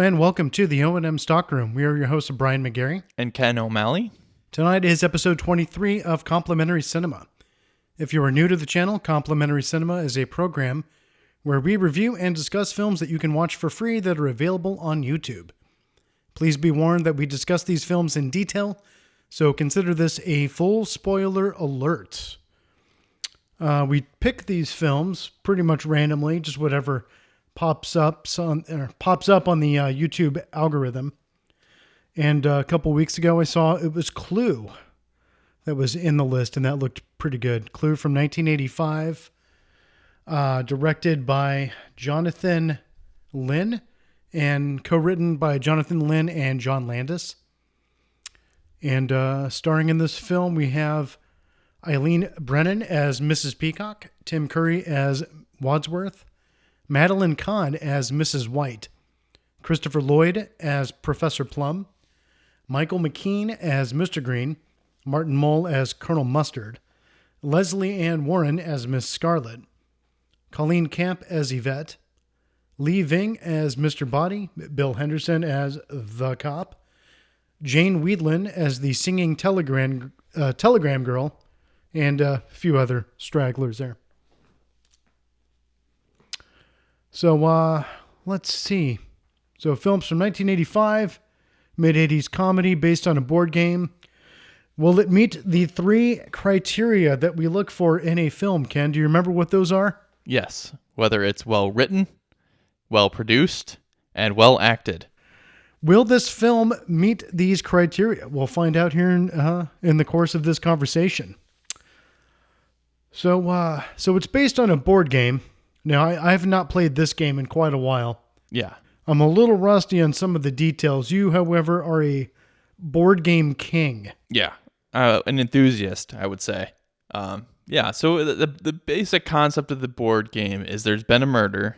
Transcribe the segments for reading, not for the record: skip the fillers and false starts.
and welcome to the O&M Stockroom. We are your hosts, Brian McGarry. And Ken O'Malley. Tonight is episode 23 of Complimentary Cinema. If you are new to the channel, Complimentary Cinema is a program where we review and discuss films that you can watch for free that are available on YouTube. Please be warned that we discuss these films in detail, so consider this a full spoiler alert. We pick these films pretty much randomly, just whatever pops up on the YouTube algorithm. And a couple weeks ago, I saw it was Clue that was in the list, and that looked pretty good. Clue from 1985, directed by Jonathan Lynn and co-written by Jonathan Lynn and John Landis. And starring in this film, we have Eileen Brennan as Mrs. Peacock, Tim Curry as Wadsworth, Madeline Kahn as Mrs. White, Christopher Lloyd as Professor Plum, Michael McKean as Mr. Green, Martin Mull as Colonel Mustard, Leslie Ann Warren as Miss Scarlet, Colleen Camp as Yvette, Lee Ving as Mr. Body, Bill Henderson as the cop, Jane Weedlin as the singing telegram girl, and a few other stragglers there. So, let's see. So, films from 1985, mid-80s comedy based on a board game. Will it meet the three criteria that we look for in a film, Ken? Do you remember what those are? Yes. Whether it's well written, well produced, and well acted. Will this film meet these criteria? We'll find out here in the course of this conversation. So it's based on a board game. Now, I have not played this game in quite a while. Yeah. I'm a little rusty on some of the details. You, however, are a board game king. Yeah. An enthusiast, I would say. Yeah, so the basic concept of the board game is there's been a murder,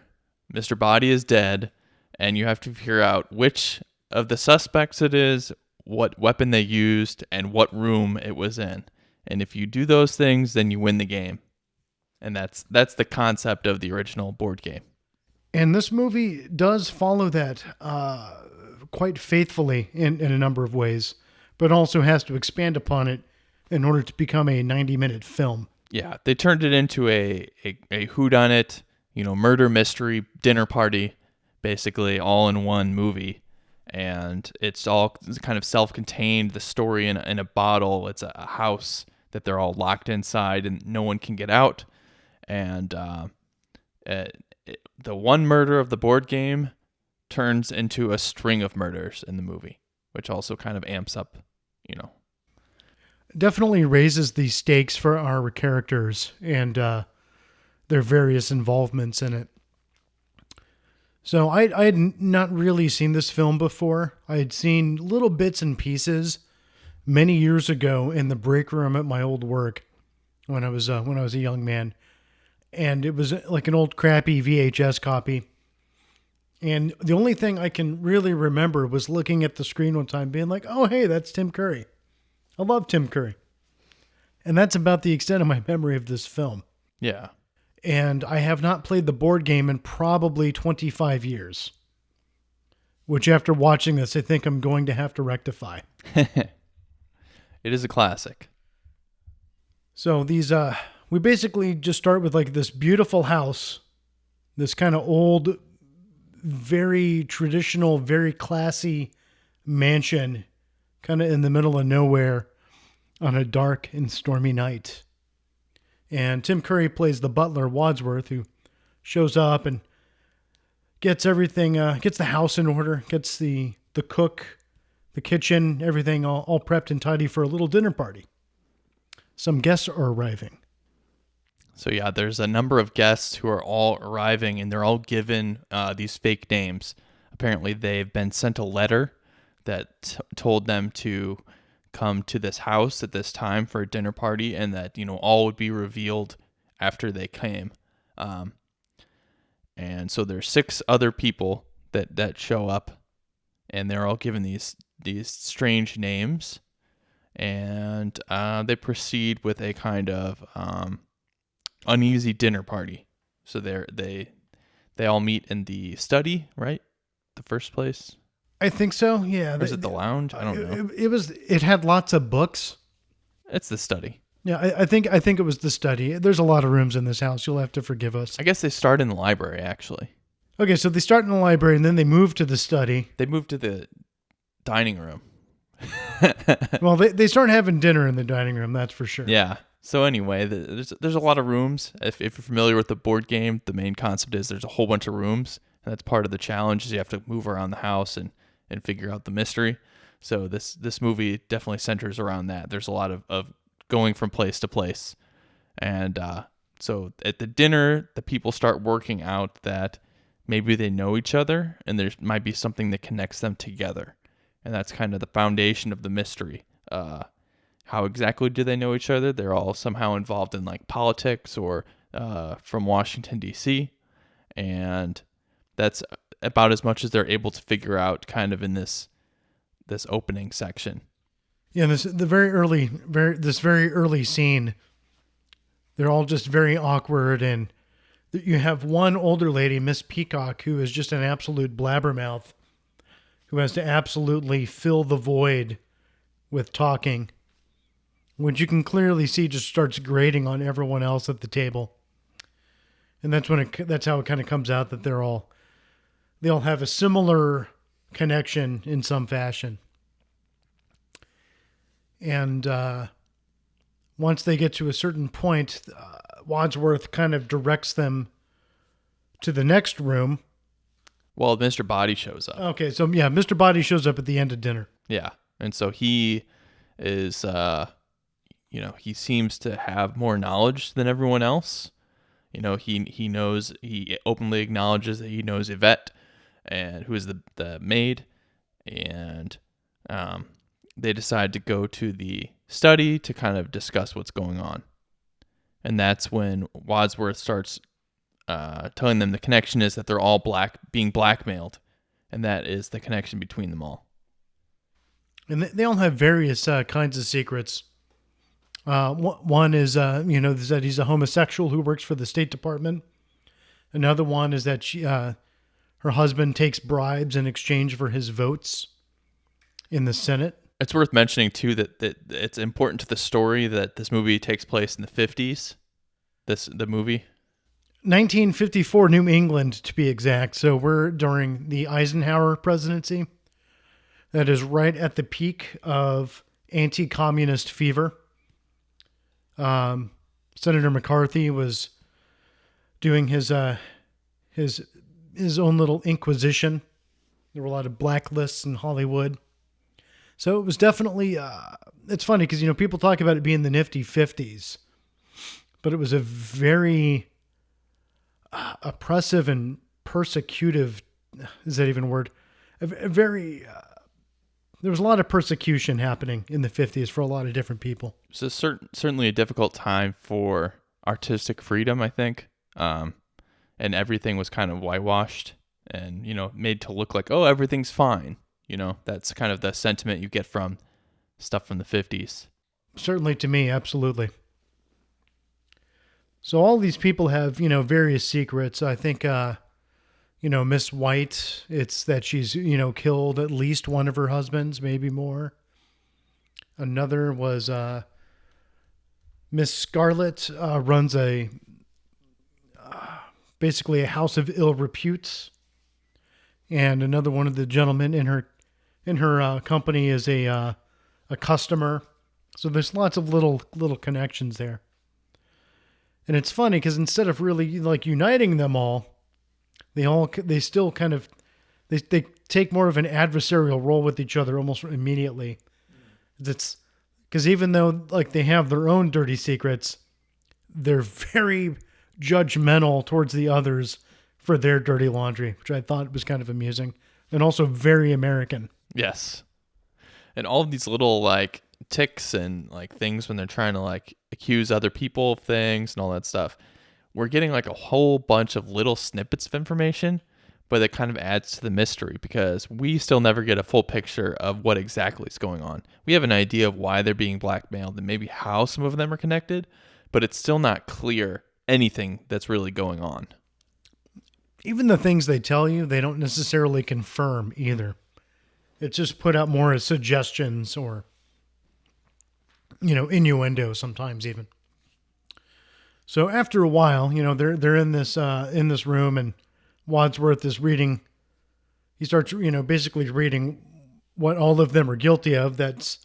Mr. Body is dead, and you have to figure out which of the suspects it is, what weapon they used, and what room it was in. And if you do those things, then you win the game. And that's the concept of the original board game. And this movie does follow that quite faithfully in a number of ways, but also has to expand upon it in order to become a 90-minute film. Yeah, they turned it into a whodunit, murder mystery dinner party, basically all in one movie. And it's all kind of self-contained, the story in a bottle. It's a house that they're all locked inside and no one can get out. And the one murder of the board game turns into a string of murders in the movie, which also kind of amps up, Definitely raises the stakes for our characters and their various involvements in it. So I had not really seen this film before. I had seen little bits and pieces many years ago in the break room at my old work when I was a young man. And it was like an old crappy VHS copy. And the only thing I can really remember was looking at the screen one time being like, oh, hey, that's Tim Curry. I love Tim Curry. And that's about the extent of my memory of this film. Yeah. And I have not played the board game in probably 25 years. Which after watching this, I think I'm going to have to rectify. It is a classic. So we basically just start with like this beautiful house, this kind of old, very traditional, very classy mansion, kind of in the middle of nowhere on a dark and stormy night. And Tim Curry plays the butler, Wadsworth, who shows up and gets everything, gets the house in order, gets the cook, the kitchen, everything all prepped and tidy for a little dinner party. Some guests are arriving. So yeah, there's a number of guests who are all arriving, and they're all given these fake names. Apparently, they've been sent a letter that told them to come to this house at this time for a dinner party, and that all would be revealed after they came. And so there's 6 other people that show up, and they're all given these strange names, and they proceed with a kind of uneasy dinner party. So they all meet in the study, right? the first place? I think so. Yeah. Or is it the lounge? I don't know. It had lots of books. It's the study. Yeah, I think it was the study. There's a lot of rooms in this house. You'll have to forgive us. I guess they start in the library, actually. Okay, so they start in the library and then they move to the study. They move to the dining room. Well, they start having dinner in the dining room, that's for sure. Yeah. So anyway, there's a lot of rooms. If you're familiar with the board game, the main concept is there's a whole bunch of rooms. And that's part of the challenge is you have to move around the house and figure out the mystery. So this movie definitely centers around that. There's a lot of going from place to place. And so at the dinner, the people start working out that maybe they know each other and there might be something that connects them together. And that's kind of the foundation of the mystery. How exactly do they know each other? They're all somehow involved in like politics or from Washington, D.C. And that's about as much as they're able to figure out kind of in this opening section. Yeah, this very early scene, they're all just very awkward, and you have one older lady, Miss Peacock, who is just an absolute blabbermouth, who has to absolutely fill the void with talking, which you can clearly see just starts grating on everyone else at the table. And that's how it kind of comes out that they all have a similar connection in some fashion. And once they get to a certain point, Wadsworth kind of directs them to the next room. Well, Mr. Body shows up. Okay, so yeah, Mr. Body shows up at the end of dinner. Yeah, and so he is, he seems to have more knowledge than everyone else. He knows, he openly acknowledges that he knows Yvette, and who is the maid, and they decide to go to the study to kind of discuss what's going on. And that's when Wadsworth starts telling them the connection is that they're all being blackmailed, and that is the connection between them all. And they all have various kinds of secrets. One is, that he's a homosexual who works for the State Department. Another one is that her husband takes bribes in exchange for his votes in the Senate. It's worth mentioning, too, that it's important to the story that this movie takes place in the 50s. The movie? 1954, New England, to be exact. So we're during the Eisenhower presidency. That is right at the peak of anti-communist fever. Senator McCarthy was doing his own little inquisition. There were a lot of blacklists in Hollywood. So it was definitely, it's funny because, people talk about it being the nifty 50s, but it was a very oppressive and persecutive, is that even a word? There was a lot of persecution happening in the 50s for a lot of different people. So certainly a difficult time for artistic freedom, I think. And everything was kind of whitewashed and, made to look like, oh, everything's fine. That's kind of the sentiment you get from stuff from the 50s. Certainly to me, absolutely. So all these people have, various secrets. I think, Miss White, it's that she's, killed at least one of her husbands, maybe more. Another was Miss Scarlet runs basically a house of ill repute. And another one of the gentlemen in her company is a customer. So there's lots of little connections there. And it's funny because instead of really like uniting them all, they still kind of they take more of an adversarial role with each other almost immediately. It's because even though like they have their own dirty secrets, they're very judgmental towards the others for their dirty laundry, which I thought was kind of amusing and also very American. Yes. And all of these little like ticks and like things when they're trying to like accuse other people of things and all that stuff. We're getting like a whole bunch of little snippets of information, but it kind of adds to the mystery because we still never get a full picture of what exactly is going on. We have an idea of why they're being blackmailed and maybe how some of them are connected, but it's still not clear anything that's really going on. even the things they tell you, they don't necessarily confirm either. It's just put out more as suggestions or, innuendo sometimes even. So after a while, they're in this room, and Wadsworth is reading. He starts, basically reading what all of them are guilty of that's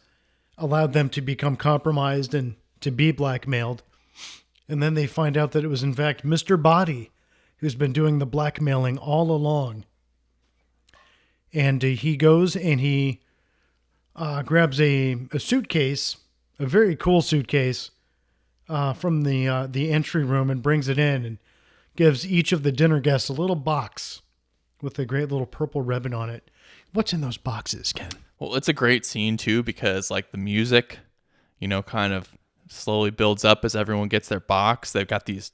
allowed them to become compromised and to be blackmailed. And then they find out that it was in fact Mr. Body who's been doing the blackmailing all along. And he goes and he grabs a suitcase, a very cool suitcase, from the entry room, and brings it in and gives each of the dinner guests a little box with a great little purple ribbon on it. What's in those boxes, Ken? Well, it's a great scene too because like the music, kind of slowly builds up as everyone gets their box. They've got these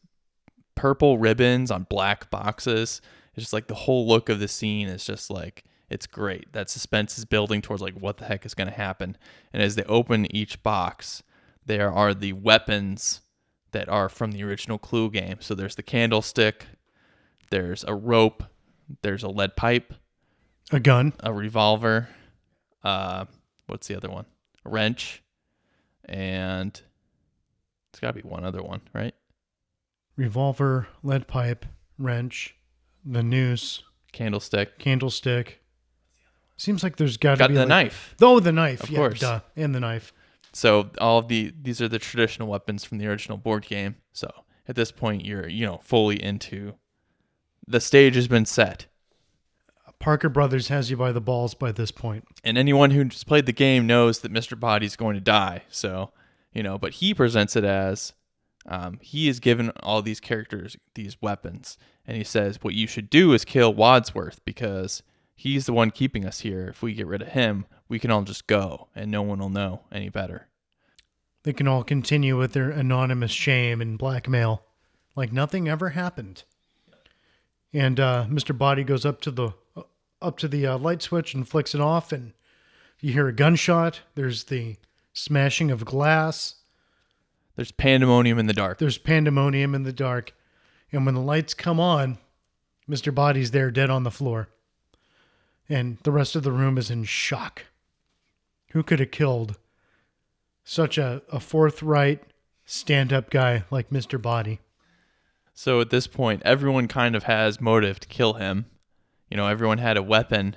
purple ribbons on black boxes. It's just like the whole look of the scene is just like, it's great. That suspense is building towards like what the heck is going to happen. And as they open each box, there are the weapons that are from the original Clue game. So there's the candlestick, there's a rope, there's a lead pipe, a gun, a revolver, what's the other one? A wrench, and it's got to be one other one, right? Revolver, lead pipe, wrench, the noose, candlestick. Seems like there's got to be the knife. Oh, the knife. Of yeah, course. Duh. And the knife. So all of these are the traditional weapons from the original board game. So at this point, you're fully into the stage has been set. Parker Brothers has you by the balls by this point. And anyone who's played the game knows that Mr. Body's going to die. So but he presents it as he is given all these characters these weapons, and he says what you should do is kill Wadsworth because he's the one keeping us here. If we get rid of him, we can all just go, and no one will know any better. They can all continue with their anonymous shame and blackmail like nothing ever happened. And Mr. Body goes up to the light switch and flicks it off, and you hear a gunshot. There's the smashing of glass. There's pandemonium in the dark. And when the lights come on, Mr. Body's there dead on the floor. And the rest of the room is in shock. Who could have killed such a forthright, stand-up guy like Mr. Body? So at this point, everyone kind of has motive to kill him. Everyone had a weapon,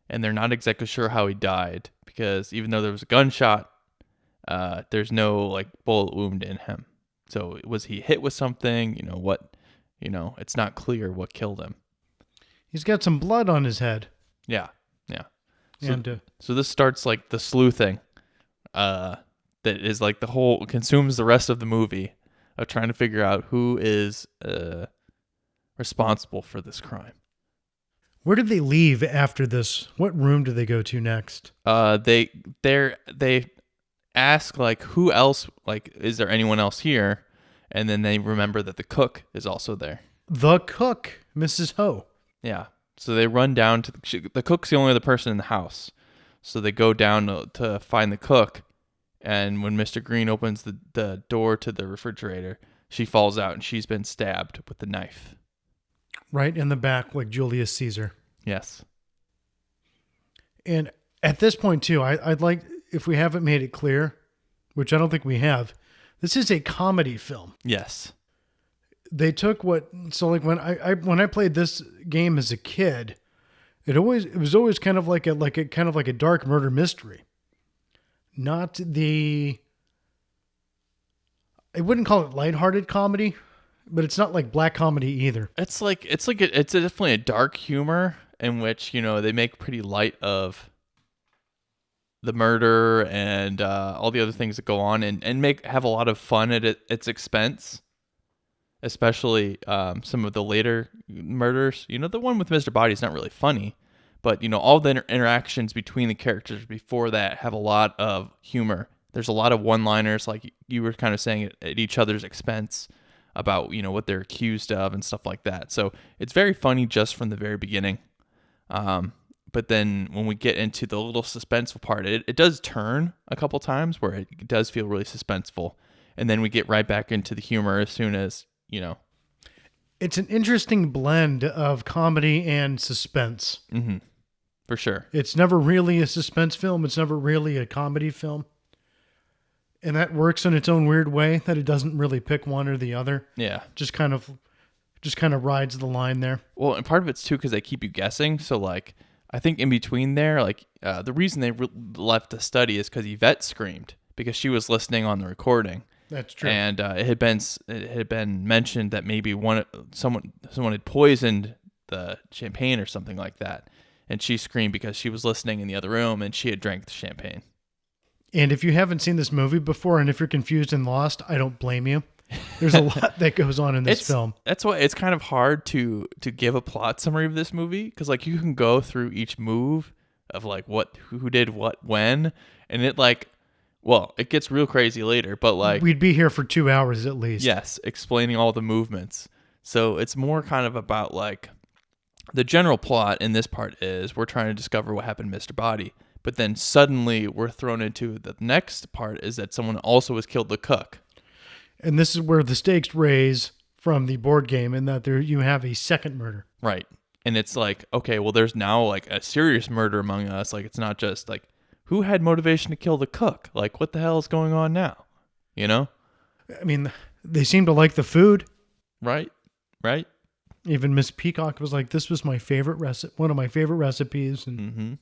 and they're not exactly sure how he died because even though there was a gunshot, there's no bullet wound in him. So was he hit with something? It's not clear what killed him. He's got some blood on his head. Yeah. So this starts like the sleuthing, that is like the whole consumes the rest of the movie of trying to figure out who is responsible for this crime. Where did they leave after this? What room do they go to next? They ask who else, is there anyone else here? And then they remember that the cook is also there. The cook, Mrs. Ho. Yeah. So they run down to the cook's the only other person in the house. So they go down to find the cook. And when Mr. Green opens the door to the refrigerator, she falls out and she's been stabbed with the knife. Right in the back, like Julius Caesar. Yes. And at this point, too, I'd like, if we haven't made it clear, which I don't think we have, this is a comedy film. Yes. They took when I played this game as a kid, it was always kind of like a dark murder mystery. Not I wouldn't call it lighthearted comedy, but it's not like black comedy either. It's definitely a dark humor in which, they make pretty light of the murder and all the other things that go on and have a lot of fun at its expense. Especially some of the later murders. The one with Mr. Body is not really funny, but all the interactions between the characters before that have a lot of humor. There's a lot of one-liners, like you were kind of saying, at each other's expense about what they're accused of and stuff like that. So it's very funny just from the very beginning. But then when we get into the little suspenseful part, it does turn a couple times where it does feel really suspenseful, and then we get right back into the humor as soon as. It's an interesting blend of comedy and suspense. For sure. It's never really a suspense film. It's never really a comedy film. And that works in its own weird way, that it doesn't really pick one or the other. Yeah. Just kind of rides the line there. Well, and part of it's too because they keep you guessing. So, like, I think in between there, like, the reason they left the study is because Yvette screamed because she was listening on the recording. That's true. And it had been mentioned that maybe someone had poisoned the champagne or something like that, and she screamed because she was listening in the other room and she had drank the champagne. And if you haven't seen this movie before, and if you're confused and lost, I don't blame you. There's a lot that goes on in this film. That's why it's kind of hard to give a plot summary of this movie, because like you can go through each move of like who did what when, and it gets real crazy later, but like We'd be here for 2 hours at least. yes, explaining all the movements. So it's more kind of about like the general plot in this part is we're trying to discover what happened to Mr. Body. But then suddenly we're thrown into the next part is that someone also has killed the cook. And this is where the stakes raise from the board game, in that you have a second murder. Right. And it's like, okay, well, there's now like a serious murder among us. Like, it's not just like, who had motivation to kill the cook? Like, what the hell is going on now? You know? I mean, they seem to like the food. Right. Right. Even Miss Peacock was like, this was my favorite one of my favorite recipes. And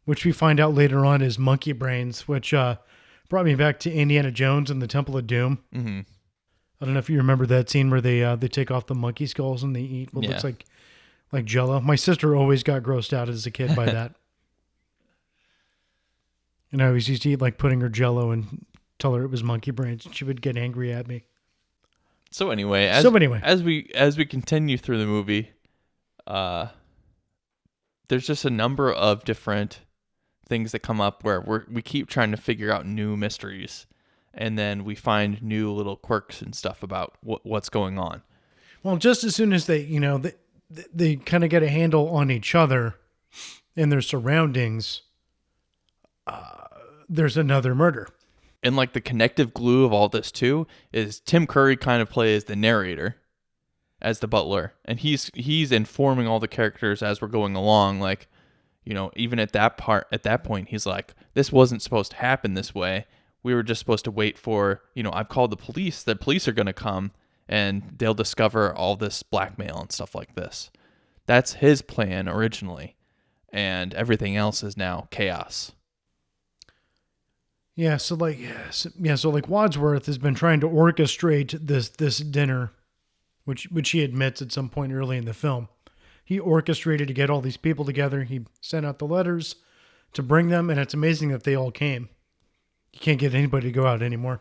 which we find out later on is monkey brains, which brought me back to Indiana Jones and the Temple of Doom. Mm-hmm. I don't know if you remember that scene where they take off the monkey skulls and they eat what looks like Jello. My sister always got grossed out as a kid by that. And I always used to eat like pudding or Jello and tell her it was monkey brains. She would get angry at me. So anyway, as we continue through the movie, there's just a number of different things that come up where we keep trying to figure out new mysteries, and then we find new little quirks and stuff about what's going on. Well, just as soon as they kind of get a handle on each other and their surroundings, there's another murder. And like the connective glue of all this too is Tim Curry kind of plays the narrator as the butler, and he's informing all the characters as we're going along. Like, you know, even at that point, he's like, this wasn't supposed to happen this way. We were just supposed to wait for, you know, I've called the police. The police are going to come and they'll discover all this blackmail and stuff like this. That's his plan originally. And everything else is now chaos. Yeah. So like Wadsworth has been trying to orchestrate this dinner, which he admits at some point early in the film. He orchestrated to get all these people together. He sent out the letters to bring them, and it's amazing that they all came. You can't get anybody to go out anymore.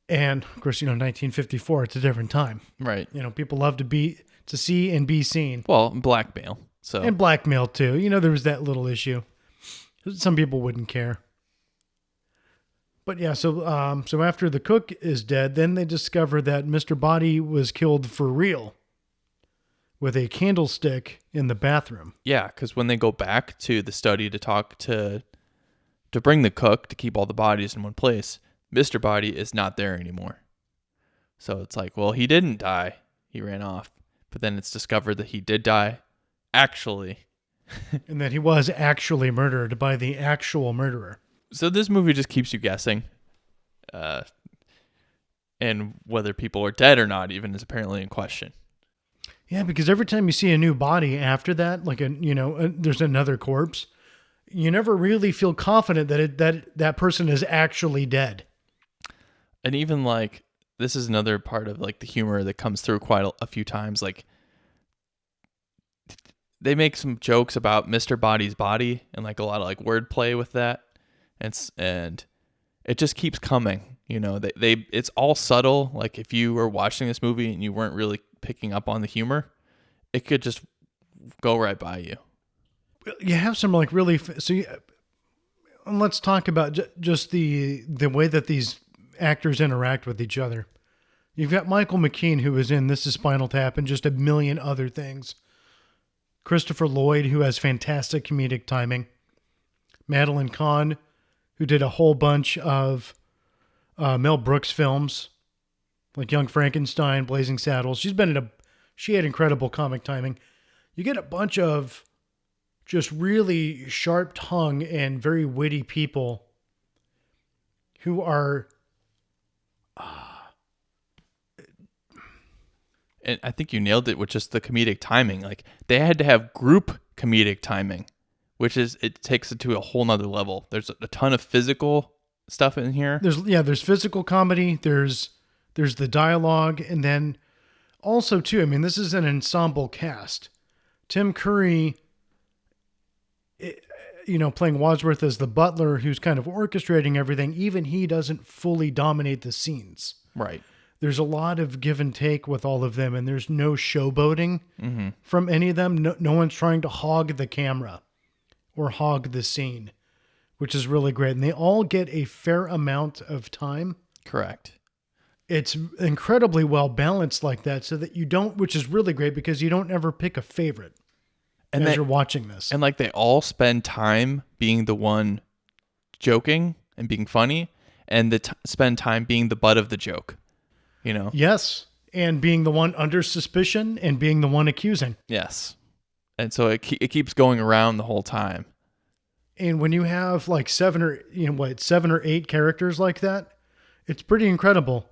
And of course, 1954, it's a different time. Right. People love to see and be seen. Well, blackmail. So and blackmail too. There was that little issue. Some people wouldn't care. But yeah, so after the cook is dead, then they discover that Mr. Body was killed for real with a candlestick in the bathroom. Yeah, because when they go back to the study to talk to bring the cook to keep all the bodies in one place, Mr. Body is not there anymore. So it's like, well, he didn't die. He ran off. But then it's discovered that he did die, actually. And that he was actually murdered by the actual murderer. So this movie just keeps you guessing. And whether people are dead or not even is apparently in question. Yeah, because every time you see a new body after that, like there's another corpse, you never really feel confident that person is actually dead. And even like this is another part of like the humor that comes through quite a few times. Like they make some jokes about Mr. Body's body and like a lot of like wordplay with that, and it just keeps coming. It's all subtle. Like if you were watching this movie and you weren't really picking up on the humor, it could just go right by you. You have some like really and let's talk about just the way that these actors interact with each other. You've got Michael McKean, who was in This Is Spinal Tap and just a million other things. Christopher Lloyd, who has fantastic comedic timing. Madeline Kahn, who did a whole bunch of Mel Brooks films like Young Frankenstein, Blazing Saddles. She had incredible comic timing. You get a bunch of just really sharp tongue and very witty people who are. And I think you nailed it with just the comedic timing. Like they had to have group comedic timing, it takes it to a whole nother level. There's a ton of physical stuff in here. There's physical comedy. There's the dialogue, and then also too. I mean, this is an ensemble cast. Tim Curry, playing Wadsworth as the butler, who's kind of orchestrating everything. Even he doesn't fully dominate the scenes. Right. There's a lot of give and take with all of them, and there's no showboating from any of them. No one's trying to hog the camera or hog the scene, which is really great. And they all get a fair amount of time. Correct. It's incredibly well balanced like that, so that you don't, which is really great because you don't ever pick a favorite as you're watching this. And like they all spend time being the one joking and being funny, and spend time being the butt of the joke. Yes, and being the one under suspicion and being the one accusing. Yes, and so it keeps going around the whole time. And when you have like 7 or 8 characters like that, it's pretty incredible.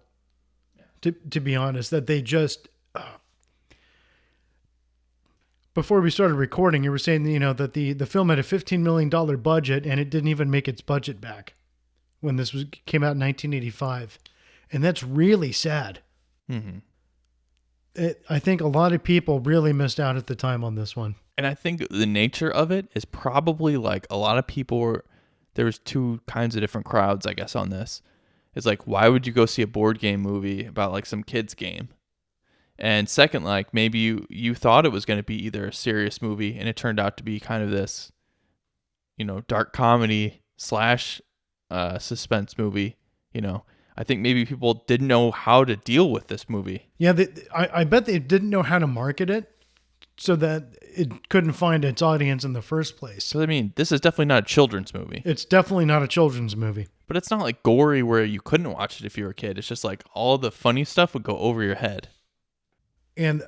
To be honest, that they just. Before we started recording, you were saying that the film had a $15 million budget and it didn't even make its budget back when this came out in 1985. And that's really sad. Mm-hmm. I think a lot of people really missed out at the time on this one. And I think the nature of it is probably like a lot of people there was 2 kinds of different crowds, I guess, on this. It's like, why would you go see a board game movie about like some kid's game? And second, like maybe you thought it was going to be either a serious movie and it turned out to be kind of this, dark comedy / suspense movie, I think maybe people didn't know how to deal with this movie. Yeah, I bet they didn't know how to market it so that it couldn't find its audience in the first place. So, I mean, this is definitely not a children's movie. It's definitely not a children's movie. But it's not like gory where you couldn't watch it if you were a kid. It's just like all the funny stuff would go over your head. And,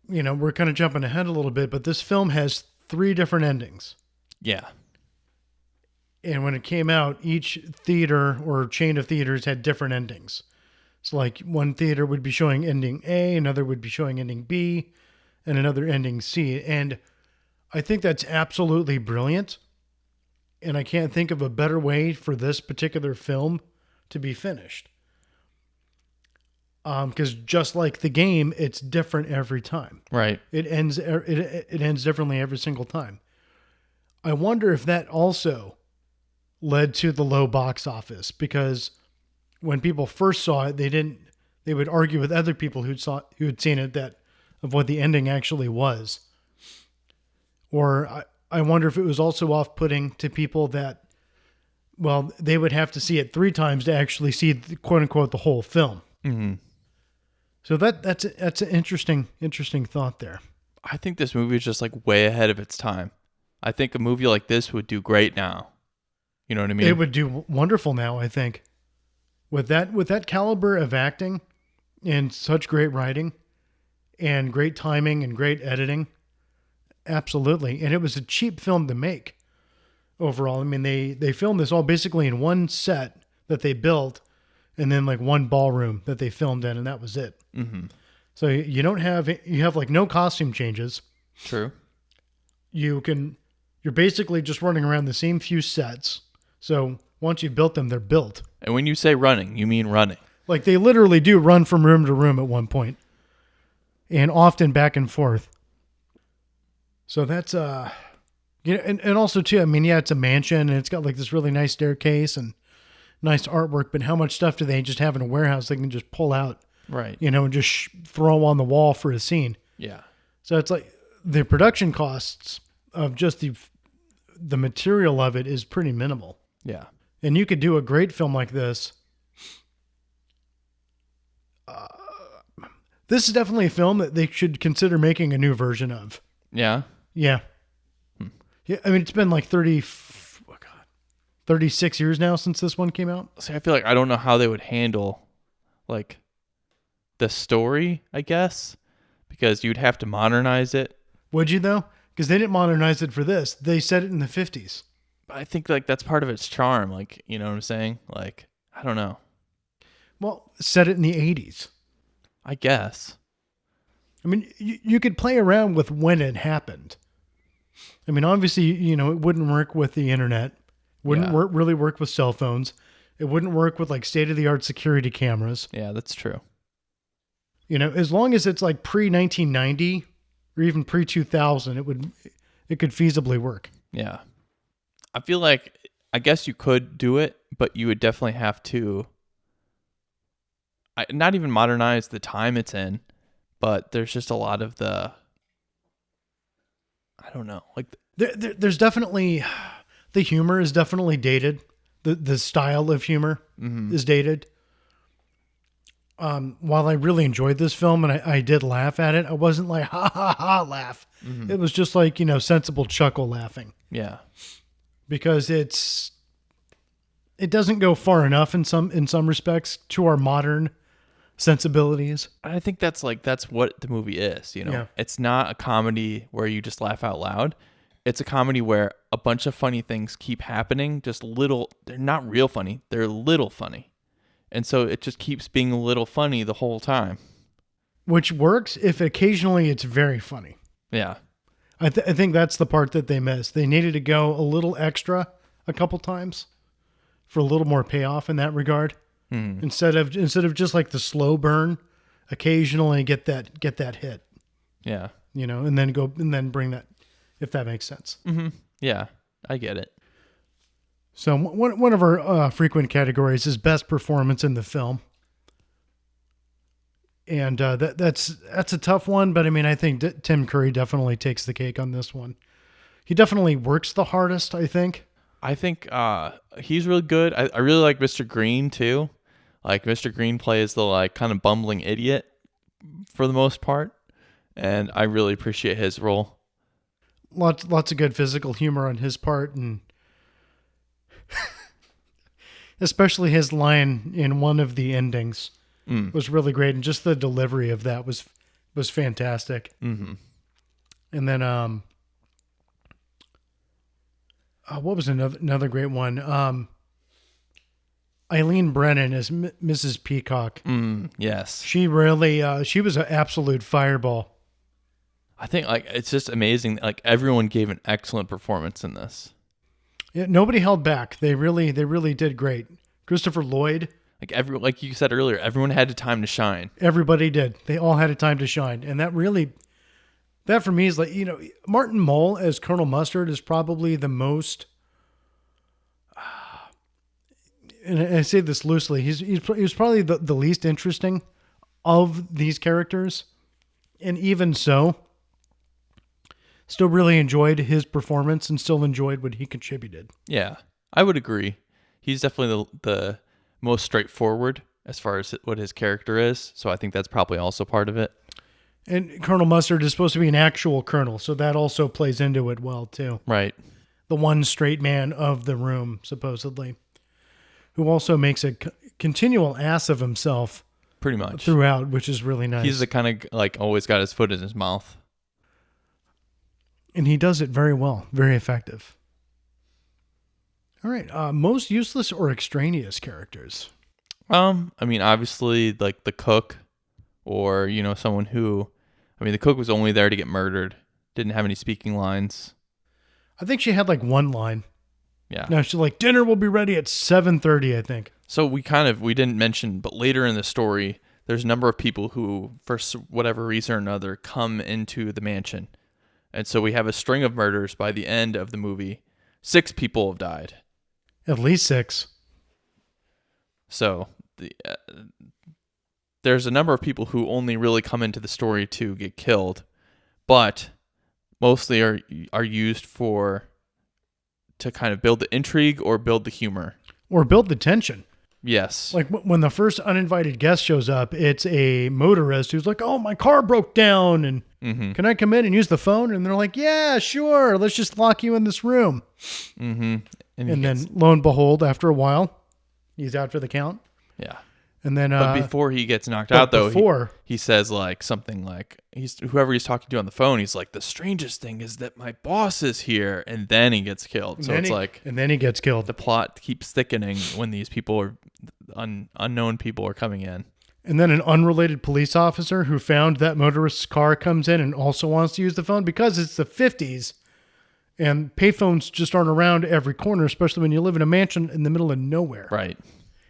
we're kind of jumping ahead a little bit, but this film has 3 different endings. Yeah. And when it came out, each theater or chain of theaters had different endings. So like one theater would be showing ending A, another would be showing ending B, and another ending C. And I think that's absolutely brilliant. And I can't think of a better way for this particular film to be finished. Because just like the game, it's different every time. Right. It ends differently every single time. I wonder if that also led to the low box office, because when people first saw it, they would argue with other people who had seen it of what the ending actually was. Or I wonder if it was also off-putting to people that, well, they would have to see it 3 times to actually see quote unquote the whole film. Mm-hmm. So that's an interesting thought there. I think this movie is just like way ahead of its time. I think a movie like this would do great now. You know what I mean? It would do wonderful now, I think. With that caliber of acting and such great writing and great timing and great editing. Absolutely. And it was a cheap film to make overall. I mean, they filmed this all basically in one set that they built and then like one ballroom that they filmed in, and that was it. Mm-hmm. So you have like no costume changes. True. You're basically just running around the same few sets. So once you built them, they're built. And when you say running, you mean running. Like they literally do run from room to room at one point, and often back and forth. So that's and also too, I mean, yeah, it's a mansion and it's got like this really nice staircase and nice artwork, but how much stuff do they just have in a warehouse they can just pull out? Right. And just throw on the wall for a scene. Yeah. So it's like the production costs of just the material of it is pretty minimal. Yeah. And you could do a great film like this. This is definitely a film that they should consider making a new version of. Yeah. Yeah. Yeah. I mean, it's been like 36 years now since this one came out. See, I feel like I don't know how they would handle like the story, I guess, because you'd have to modernize it. Would you though? Because they didn't modernize it for this. They set it in the 50s. But I think like that's part of its charm. Like, you know what I'm saying? Like, I don't know. Well, set it in the 80s. I guess. I mean, you could play around with when it happened. I mean, obviously, you know, it wouldn't work with the internet. Wouldn't really work with cell phones. It wouldn't work with like state-of-the-art security cameras. Yeah, that's true. You know, as long as it's like pre-1990 or even pre-2000, it could feasibly work. Yeah. I feel like, I guess you could do it, but you would definitely have to not even modernize the time it's in, but there's just a lot of I don't know, like there's definitely, the humor is definitely dated. The style of humor is dated. While I really enjoyed this film and I did laugh at it, I wasn't like ha ha ha laugh. It was just like, you know, sensible chuckle laughing. Yeah. Because it doesn't go far enough in some respects to our modern sensibilities. I think that's what the movie is, you know. Yeah. It's not a comedy where you just laugh out loud. It's a comedy where a bunch of funny things keep happening, just little, they're not real funny, they're little funny. And so it just keeps being a little funny the whole time. Which works if occasionally it's very funny. Yeah. I think that's the part that they missed. They needed to go a little extra a couple times for a little more payoff in that regard. Instead of just like the slow burn, occasionally get that hit. Yeah. You know, and then bring that, if that makes sense. Mm-hmm. Yeah, I get it. So one of our frequent categories is best performance in the film. And that's a tough one, but I mean, I think Tim Curry definitely takes the cake on this one. He definitely works the hardest, I think. I think he's really good. I really like Mr. Green too. Like Mr. Green plays the like kind of bumbling idiot for the most part, and I really appreciate his role. Lots of good physical humor on his part, and especially his line in one of the endings was really great, and just the delivery of that was fantastic. Mm-hmm. And then what was another great one? Eileen Brennan as Mrs. Peacock. Yes. She really, she was an absolute fireball. I think like it's just amazing. Like everyone gave an excellent performance in this. Yeah, nobody held back. They really did great. Christopher Lloyd. Like you said earlier, everyone had a time to shine. Everybody did. They all had a time to shine. And that for me is like, you know, Martin Mull as Colonel Mustard is probably the most, and I say this loosely, he was probably the least interesting of these characters. And even so, still really enjoyed his performance and still enjoyed what he contributed. Yeah, I would agree. He's definitely the most straightforward as far as what his character is. So I think that's probably also part of it. And Colonel Mustard is supposed to be an actual colonel, so that also plays into it well, too. Right. The one straight man of the room, supposedly, who also makes a continual ass of himself pretty much throughout, which is really nice. He's the kind of like always got his foot in his mouth. And he does it very well, very effective. All right, most useless or extraneous characters? I mean, obviously, like the cook, or, you know, someone who, I mean, the cook was only there to get murdered, didn't have any speaking lines. I think she had like one line. Yeah. No, she's like, dinner will be ready at 7:30, I think. So we didn't mention, but later in the story, there's a number of people who, for whatever reason or another, come into the mansion. And so we have a string of murders by the end of the movie. 6 people have died. At least 6. So there's a number of people who only really come into the story to get killed, but mostly are used to kind of build the intrigue or build the humor. Or build the tension. Yes. Like when the first uninvited guest shows up, it's a motorist who's like, oh, my car broke down, and can I come in and use the phone? And they're like, yeah, sure. Let's just lock you in this room. Mm-hmm. And then lo and behold, after a while, he's out for the count. Yeah. And then, But before he gets knocked out, though, he says like something like whoever he's talking to on the phone. He's like, the strangest thing is that my boss is here, and then he gets killed. So it's like, and then he gets killed. The plot keeps thickening when these people are unknown people are coming in. And then an unrelated police officer who found that motorist's car comes in and also wants to use the phone because it's the 50s, and payphones just aren't around every corner, especially when you live in a mansion in the middle of nowhere. Right.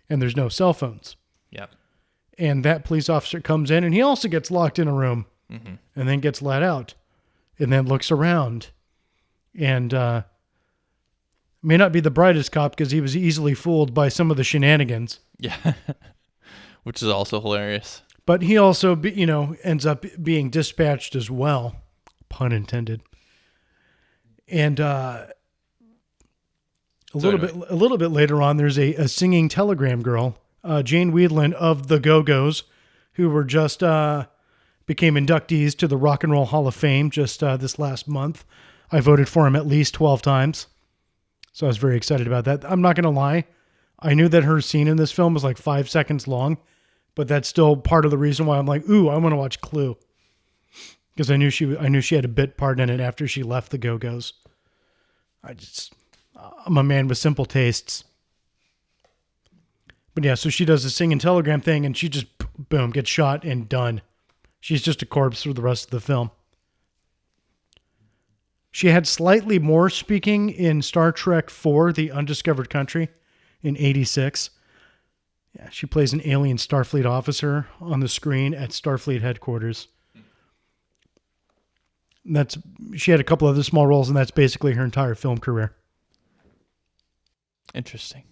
And there's no cell phones. Yeah. And that police officer comes in and he also gets locked in a room and then gets let out and then looks around and may not be the brightest cop because he was easily fooled by some of the shenanigans. Yeah. Which is also hilarious. But he also, ends up being dispatched as well. Pun intended. And a little bit later on, there's a singing telegram girl, Jane Weedland of the Go-Go's, who were just became inductees to the Rock and Roll Hall of Fame just this last month. I voted for him at least 12 times, so I was very excited about that. I'm not going to lie. I knew that her scene in this film was like 5 seconds long, but that's still part of the reason why I'm like, ooh, I want to watch Clue. Because I knew she had a bit part in it after she left the Go-Go's. I'm a man with simple tastes. But yeah, so she does the singing telegram thing and she just, boom, gets shot and done. She's just a corpse for the rest of the film. She had slightly more speaking in Star Trek IV, The Undiscovered Country, in 1986. Yeah, she plays an alien Starfleet officer on the screen at Starfleet headquarters. She had a couple other small roles, and that's basically her entire film career. Interesting.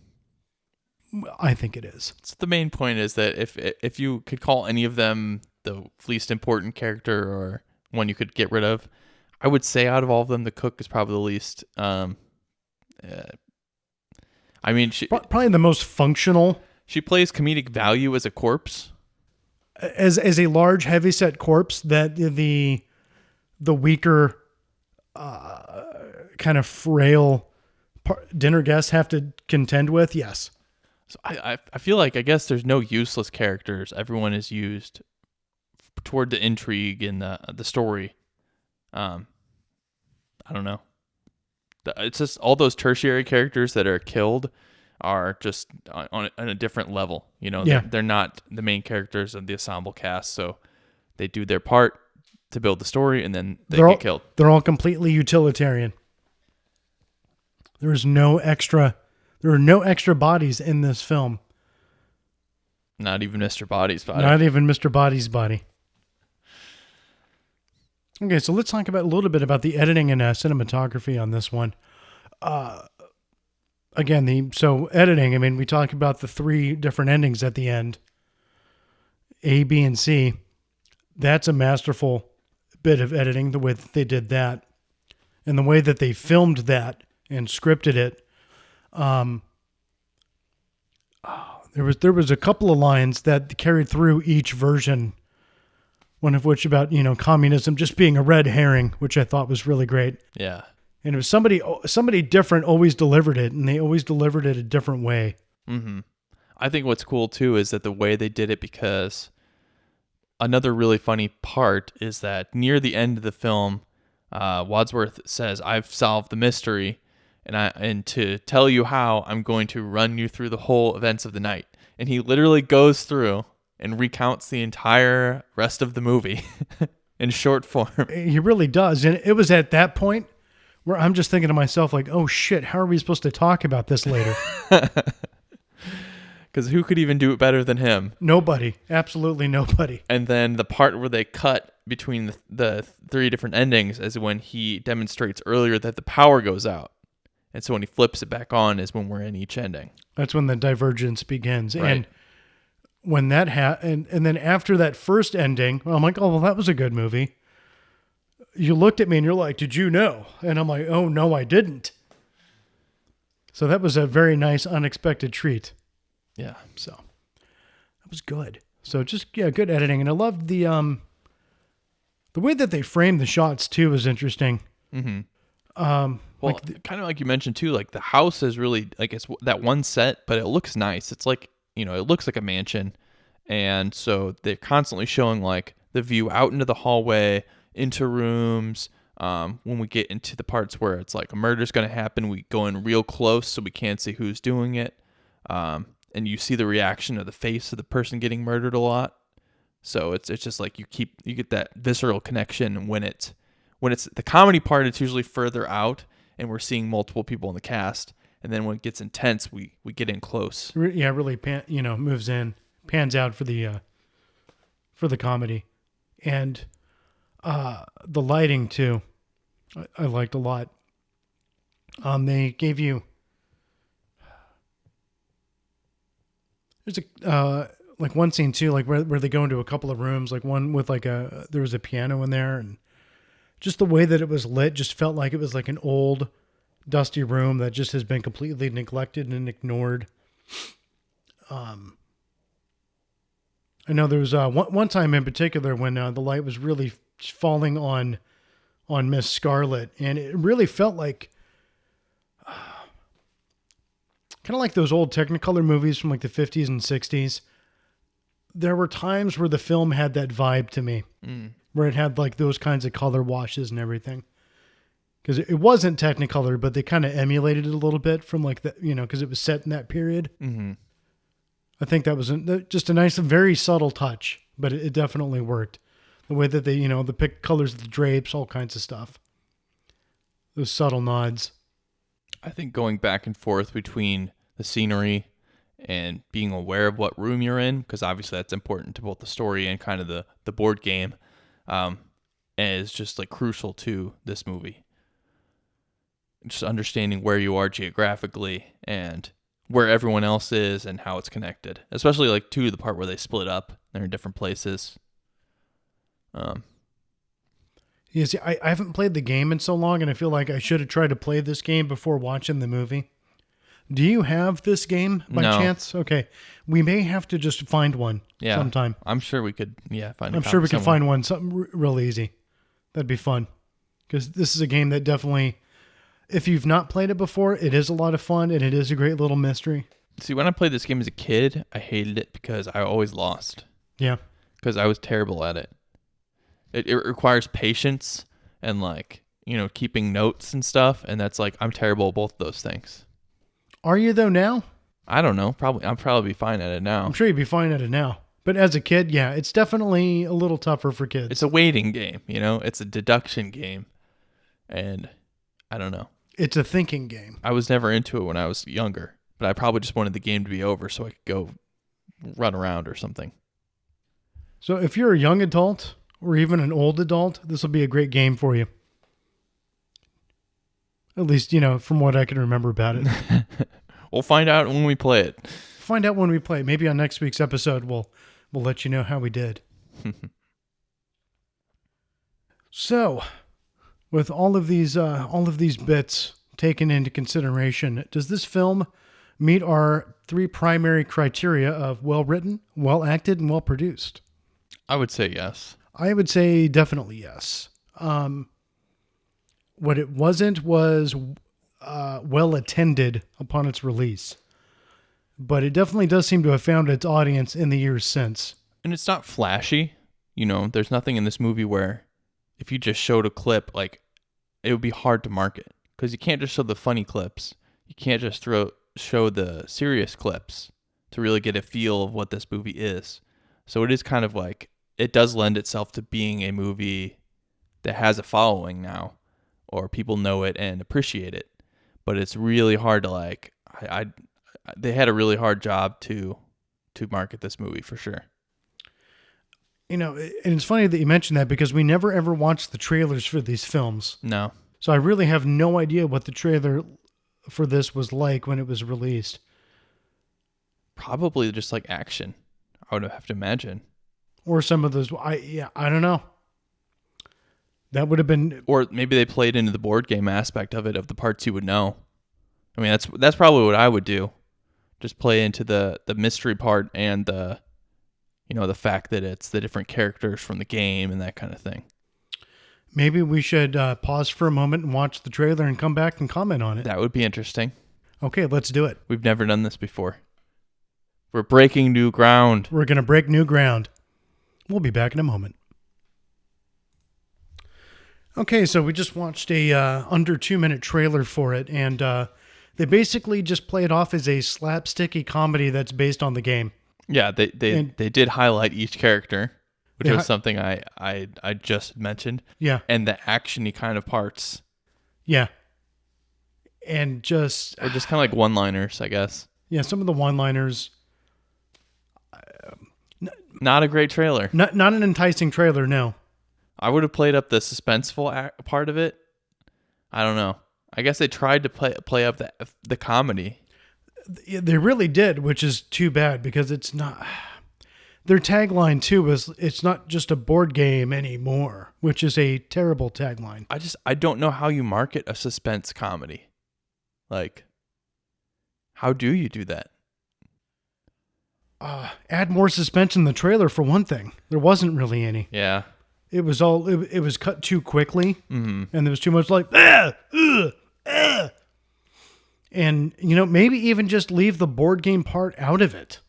I think it is. So the main point is that if you could call any of them the least important character or one you could get rid of, I would say out of all of them, the cook is probably the least. She probably the most functional. She plays comedic value as a corpse, as a large, heavyset corpse that the weaker, kind of frail dinner guests have to contend with. Yes. So I feel like, I guess there's no useless characters. Everyone is used toward the intrigue in the story. I don't know. It's just all those tertiary characters that are killed are just on a different level. Yeah. They're not the main characters of the ensemble cast, so they do their part to build the story, and then they get killed. They're all completely utilitarian. There are no extra bodies in this film. Not even Mr. Body's body. Not even Mr. Body's body. Okay, so let's talk a little bit about the editing and cinematography on this one. Editing, we talked about the 3 different endings at the end. A, B, and C. That's a masterful bit of editing, the way that they did that. And the way that they filmed that and scripted it. There was a couple of lines that carried through each version. One of which about, communism just being a red herring, which I thought was really great. Yeah. And it was somebody different always delivered it, and they always delivered it a different way. Mm-hmm. I think what's cool, too, is that the way they did it, because another really funny part is that near the end of the film, Wadsworth says, "I've solved the mystery, and to tell you how, I'm going to run you through the whole events of the night." And he literally goes through and recounts the entire rest of the movie in short form. He really does. And it was at that point where I'm just thinking to myself, like, oh shit, how are we supposed to talk about this later? Because who could even do it better than him? Nobody. Absolutely nobody. And then the part where they cut between the 3 different endings is when he demonstrates earlier that the power goes out. And so when he flips it back on is when we're in each ending. That's when the divergence begins. Right. And when that and then after that first ending, I'm like, oh, well, that was a good movie. You looked at me and you're like, did you know? And I'm like, oh, no, I didn't. So that was a very nice, unexpected treat. Yeah. So that was good. So just, good editing. And I loved the way that they framed the shots too was interesting. Mm-hmm. Well, kind of like you mentioned too, like the house is really, like, it's that one set, but it looks nice. It's like, it looks like a mansion. And so they're constantly showing like the view out into the hallway, into rooms. When we get into the parts where it's like a murder's going to happen, we go in real close so we can't see who's doing it. And you see the reaction of the face of the person getting murdered a lot. So it's just like you get that visceral connection when it's the comedy part. It's usually further out, and we're seeing multiple people in the cast. And then when it gets intense, we get in close. Yeah, really moves in, pans out for the comedy, and the lighting too. I liked a lot. They gave you there's a like one scene too, like where they go into a couple of rooms, like one with like there was a piano in there, and just the way that it was lit just felt like it was like an old dusty room that just has been completely neglected and ignored. I know there was one time in particular when the light was really falling on Miss Scarlet, and it really felt like kind of like those old Technicolor movies from like the 50s and 60s. There were times where the film had that vibe to me, where it had like those kinds of color washes and everything. Because it wasn't Technicolor, but they kind of emulated it a little bit from like that, because it was set in that period. Mm-hmm. I think that was just a nice, very subtle touch, but it definitely worked. The way that they, the pick colors of the drapes, all kinds of stuff. Those subtle nods. I think going back and forth between the scenery and being aware of what room you're in, because obviously that's important to both the story and kind of the board game, is just like crucial to this movie. Just understanding where you are geographically and where everyone else is and how it's connected. Especially like to the part where they split up. They're in different places. Yeah, see, I haven't played the game in so long, and I feel like I should have tried to play this game before watching the movie. Do you have this game by chance? Okay. We may have to just find one sometime. I'm sure we could, find a I'm sure we could find one, something real easy. That'd be fun. Because this is a game that definitely, if you've not played it before, it is a lot of fun, and it is a great little mystery. See, when I played this game as a kid, I hated it because I always lost. Yeah. Because I was terrible at it. It requires patience and keeping notes and stuff, and that's like, I'm terrible at both of those things. Are you though now? I don't know. I'll probably be fine at it now. I'm sure you'd be fine at it now. But as a kid, yeah, it's definitely a little tougher for kids. It's a waiting game, It's a deduction game. And I don't know. It's a thinking game. I was never into it when I was younger, but I probably just wanted the game to be over so I could go run around or something. So if you're a young adult or even an old adult, this will be a great game for you. At least, from what I can remember about it. We'll find out when we play it. Find out when we play. Maybe on next week's episode, we'll let you know how we did. So, with all of these bits taken into consideration, does this film meet our three primary criteria of well written, well acted, and well produced? I would say yes. I would say definitely yes. What it wasn't was well attended upon its release. But it definitely does seem to have found its audience in the years since. And it's not flashy. There's nothing in this movie where if you just showed a clip, it would be hard to market. Because you can't just show the funny clips. You can't just show the serious clips to really get a feel of what this movie is. So it is kind of like, it does lend itself to being a movie that has a following now. Or people know it and appreciate it. But it's really hard to they had a really hard job to market this movie for sure. And it's funny that you mentioned that because we never ever watched the trailers for these films. No. So I really have no idea what the trailer for this was like when it was released. Probably just like action, I would have to imagine. Or some of those, I don't know. That would have been... Or maybe they played into the board game aspect of it, of the parts you would know. I mean, that's probably what I would do. Just play into the mystery part and the fact that it's the different characters from the game and that kind of thing. Maybe we should pause for a moment and watch the trailer and come back and comment on it. That would be interesting. Okay, let's do it. We've never done this before. We're breaking new ground. We're going to break new ground. We'll be back in a moment. Okay, so we just watched a under 2-minute trailer for it, and they basically just play it off as a slapsticky comedy that's based on the game. Yeah, they did highlight each character, which They was something I just mentioned. Yeah, And the actiony kind of parts. yeah. And just, Or just kind of like one-liners, I guess. yeah, some of the one-liners. Not a great trailer. Not an enticing trailer, no. I would have played up the suspenseful part of it. I don't know. I guess they tried to play up the comedy. They really did, which is too bad because it's not. Their tagline too is it's not just a board game anymore, which is a terrible tagline. I don't know how you market a suspense comedy. Like, how do you do that? Add more suspense in the trailer for one thing. There wasn't really any. Yeah. It was all it was cut too quickly, and there was too much like and maybe even just leave the board game part out of it.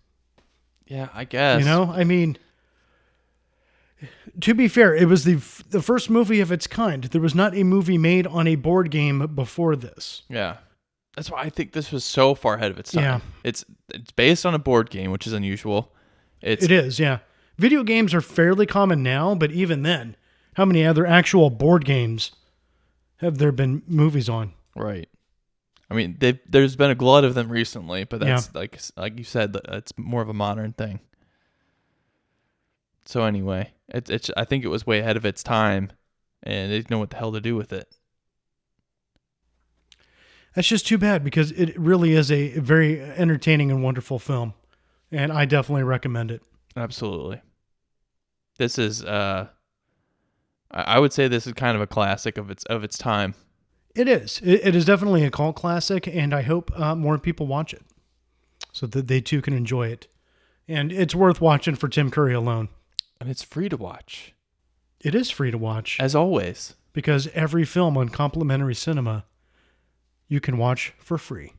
Yeah, I guess. I mean, to be fair, it was the first movie of its kind. There was not a movie made on a board game before this. Yeah. That's why I think this was so far ahead of its time. Yeah. It's based on a board game, which is unusual. It is, yeah. Video games are fairly common now, but even then, how many other actual board games have there been movies on? Right. I mean, there's been a glut of them recently, but that's like you said, it's more of a modern thing. So anyway, it's I think it was way ahead of its time, and they didn't know what the hell to do with it. That's just too bad because it really is a very entertaining and wonderful film, and I definitely recommend it. Absolutely. This is I would say this is kind of a classic of its time. It is. It is definitely a cult classic, and I hope more people watch it so that they too can enjoy it. And it's worth watching for Tim Curry alone. And it's free to watch. It is free to watch As always. because every film on Complimentary Cinema you can watch for free.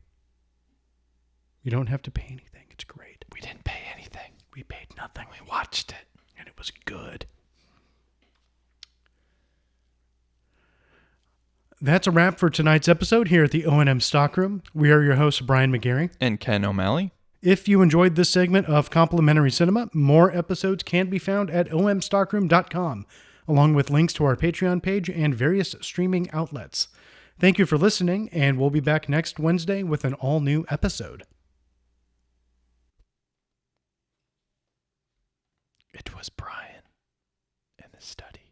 You don't have to pay anything. It's great. We didn't pay anything. We paid nothing, We watched it. and it was good. That's a wrap for tonight's episode here at the O&M Stockroom. We are your hosts, Brian McGarry. And Ken O'Malley. If you enjoyed this segment of Complimentary Cinema, more episodes can be found at omstockroom.com, along with links to our Patreon page and various streaming outlets. Thank you for listening, and we'll be back next Wednesday with an all-new episode. It was Brian in the study.